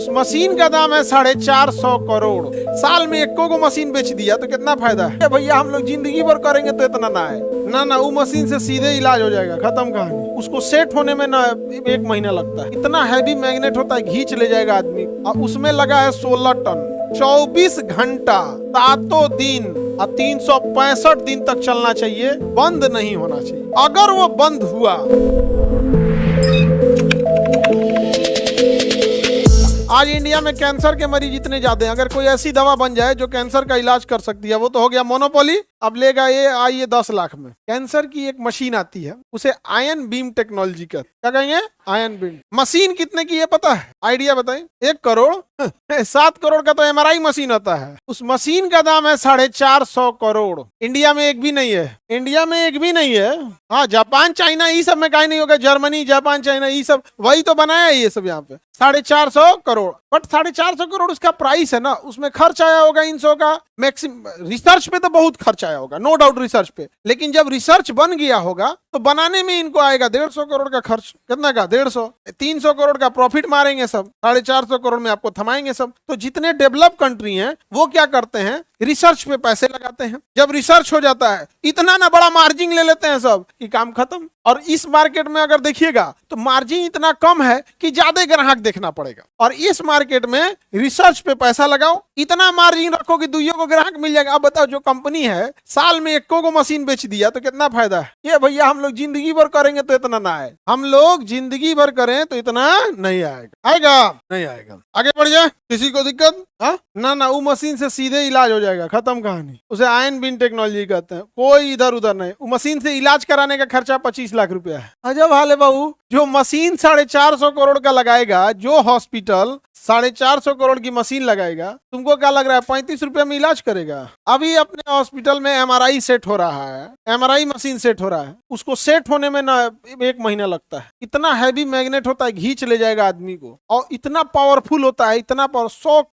उस मशीन का दाम है 450 करोड़। साल में एको को मशीन बेच दिया तो कितना फायदा है भैया। हम लोग जिंदगी भर करेंगे तो इतना ना है ना वो मशीन से सीधे इलाज हो जाएगा, खत्म कहानी। उसको सेट होने में ना 1 महीना लगता है। इतना हैवी मैग्नेट होता है, खींच ले जाएगा आदमी। और उसमें लगा है 16 टन, 24 घंटा, 7 दिन और 365 दिन तक चलना चाहिए, बंद नहीं होना चाहिए। अगर वो बंद हुआ, आज इंडिया में कैंसर के मरीज इतने ज्यादा हैं, अगर कोई ऐसी दवा बन जाए जो कैंसर का इलाज कर सकती है, वो तो हो गया मोनोपोली। अब लेगा ये आइए 10 लाख में। कैंसर की एक मशीन आती है, उसे आयन बीम टेक्नोलॉजी का, क्या कहेंगे, आयन बीम मशीन। कितने की है पता है, आइडिया बताएं? 1 करोड़ 7 करोड़ का तो एमआरआई मशीन आता है। उस मशीन का दाम है 450 करोड़। इंडिया में एक भी नहीं है, इंडिया में एक भी नहीं है। हाँ, जापान चाइना ये सब में कहीं नहीं होगा, जर्मनी जापान चाइना ये सब वही तो बनाया है ये सब यहाँ पे। 450 करोड़, बट 450 करोड़ उसका प्राइस है ना, उसमें खर्च आया होगा इन सौ का मैक्सिमम। रिसर्च पे तो बहुत खर्च आया होगा, नो डाउट रिसर्च पे, लेकिन जब रिसर्च बन गया होगा तो बनाने में इनको आएगा 150 करोड़ का खर्च। कितना का? 150, 300 करोड़ का प्रॉफिट मारेंगे सब, 450 करोड़ में आपको थमाएंगे सब। तो जितने डेवलप कंट्री हैं वो क्या करते हैं, रिसर्च पे पैसे लगाते हैं। जब रिसर्च हो जाता है, इतना ना बड़ा मार्जिन ले लेते हैं सब कि काम खत्म। और इस मार्केट में अगर देखिएगा तो मार्जिन इतना कम है कि ज्यादा ग्राहक देखना पड़ेगा। और इस मार्केट में रिसर्च पे पैसा लगाओ, इतना मार्जिन रखो कि दुइयों को ग्राहक मिल जाएगा। अब बताओ, जो कंपनी है साल में एको को मशीन बेच दिया तो कितना फायदा है। ये भैया हम लोग जिंदगी भर करेंगे तो इतना ना आए, हम लोग जिंदगी भर करें तो इतना नहीं आएगा। आएगा नहीं आएगा? आगे बढ़ जाए, किसी को दिक्कत? हाँ ना वो मशीन से सीधे इलाज हो जाएगा, खत्म कहानी। उसे आयन बीम टेक्नोलॉजी कहते हैं, कोई इधर उधर नहीं। वो मशीन से इलाज कराने का खर्चा 25 लाख रुपया है। अजब हाल है बाबू। जो मशीन 450 करोड़ का लगाएगा, जो हॉस्पिटल 450 करोड़ की मशीन लगाएगा, तुमको क्या लग रहा है 35 रुपया में इलाज करेगा? अभी अपने हॉस्पिटल में एमआरआई सेट हो रहा है, एमआरआई मशीन सेट हो रहा है, उसको सेट होने में ना 1 महीना लगता है। इतना हैवी मैग्नेट होता है, खींच ले जाएगा आदमी को। और इतना पावरफुल होता है, इतना पावर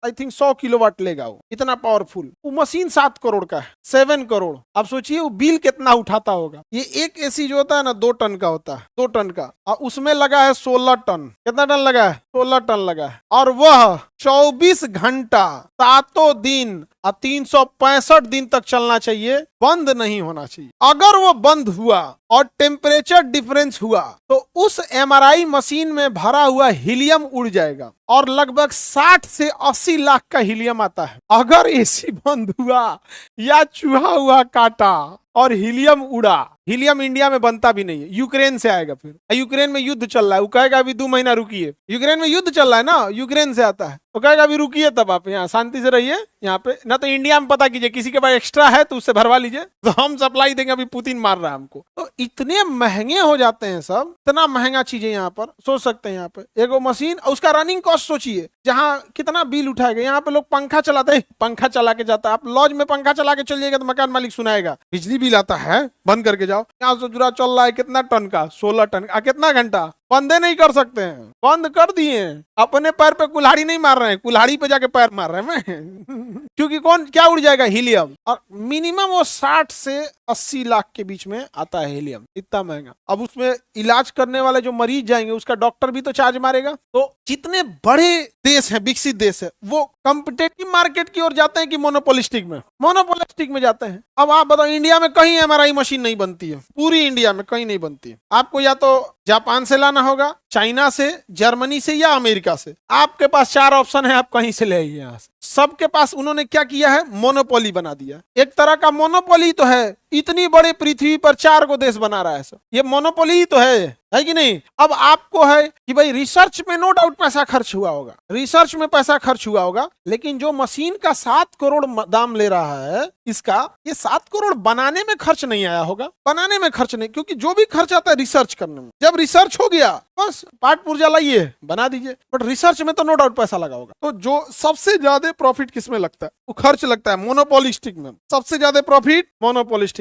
100 किलोवाट लेगा वो, इतना पावरफुल। वो मशीन 7 करोड़ का है, 7 करोड़। अब सोचिए वो बिल कितना उठाता होगा। ये एक एसी जो होता है ना 2 टन का होता है, 2 टन का, और उसमें लगा है 16 टन। कितना टन लगा है? 16 टन लगा है। और वह 24 घंटा, 7 दिन और 365 दिन तक चलना चाहिए, बंद नहीं होना चाहिए। अगर वो बंद हुआ और टेम्परेचर डिफरेंस हुआ तो उस एमआरआई मशीन में भरा हुआ हीलियम उड़ जाएगा। और लगभग 60 से 80 लाख का हीलियम आता है। अगर एसी बंद हुआ या चूहा हुआ काटा और हीलियम उड़ा, हीलियम इंडिया में बनता भी नहीं है, यूक्रेन से आएगा। फिर यूक्रेन में युद्ध चल रहा है, वो कहेगा अभी 2 महीना रुकिए। यूक्रेन में युद्ध चल रहा है ना, यूक्रेन से आता है, वो कहेगा अभी रुकिए, तब आप यहाँ शांति से रहिए यहाँ पे। ना तो इंडिया में पता कीजिए, किसी के पास एक्स्ट्रा है तो उससे भरवा लीजिए, तो हम सप्लाई देंगे, अभी पुतिन मार रहा है हमको। तो इतने महंगे हो जाते हैं सब, इतना महंगा चीजें यहाँ पर। सोच सकते हैं यहाँ पे एगो मशीन, उसका रनिंग कॉस्ट सोचिए, जहाँ कितना बिल उठाएगा। यहाँ पे लोग पंखा चलाते हैं, पंखा चला के जाता है। आप लॉज में पंखा चला के चल जाएगा तो मकान मालिक सुनाएगा बिजली बिल आता है, बंद करके जाओ। यहाँ से जुड़ा चल रहा है कितना टन का, 16 टन का। कितना घंटा? बंदे नहीं कर सकते हैं, बंद कर दिए। अपने पैर पे कुल्हाड़ी नहीं मार रहे हैं, कुल्हाड़ी पे जाके पैर मार रहे हैं क्योंकि कौन क्या उड़ जाएगा? हीलियम। और मिनिमम वो 60 से 80 लाख के बीच में आता है हीलियम, इतना महंगा। अब उसमें इलाज करने वाले जो मरीज जाएंगे, उसका डॉक्टर भी तो चार्ज मारेगा। तो जितने बड़े देश है, विकसित देश है, वो कॉम्पिटिटिव मार्केट की ओर जाते हैं कि मोनोपोलिस्टिक में? मोनोपोलिस्टिक में जाते हैं। अब आप बताओ, इंडिया में कहीं एमआरआई मशीन नहीं बनती है, पूरी इंडिया में कहीं नहीं बनती है। आपको या तो जापान से लाना होगा, चाइना से, जर्मनी से या अमेरिका से। आपके पास 4 ऑप्शन है, आप कहीं से ले आइए। यहाँ से सबके पास उन्होंने क्या किया है, मोनोपोली बना दिया। एक तरह का मोनोपोली तो है, इतनी बड़ी पृथ्वी पर 4 को देश बना रहा है सब, ये मोनोपोली ही तो है कि नहीं? अब आपको है कि भाई रिसर्च में नो डाउट पैसा खर्च हुआ होगा, रिसर्च में पैसा खर्च हुआ होगा, लेकिन जो मशीन का 7 करोड़ दाम ले रहा है इसका, ये 7 करोड़ बनाने में खर्च नहीं आया होगा। बनाने में खर्च नहीं, क्योंकि जो भी खर्च आता है रिसर्च करने में। जब रिसर्च हो गया बस पार्ट पुर्जा लाइए बना दीजिए, बट रिसर्च में तो नो डाउट पैसा लगा होगा। तो जो सबसे ज्यादा प्रॉफिट किसमें लगता है? वो खर्च लगता है मोनोपोलिस्टिक में। सबसे ज्यादा प्रॉफिट मोनोपोलिस्टिक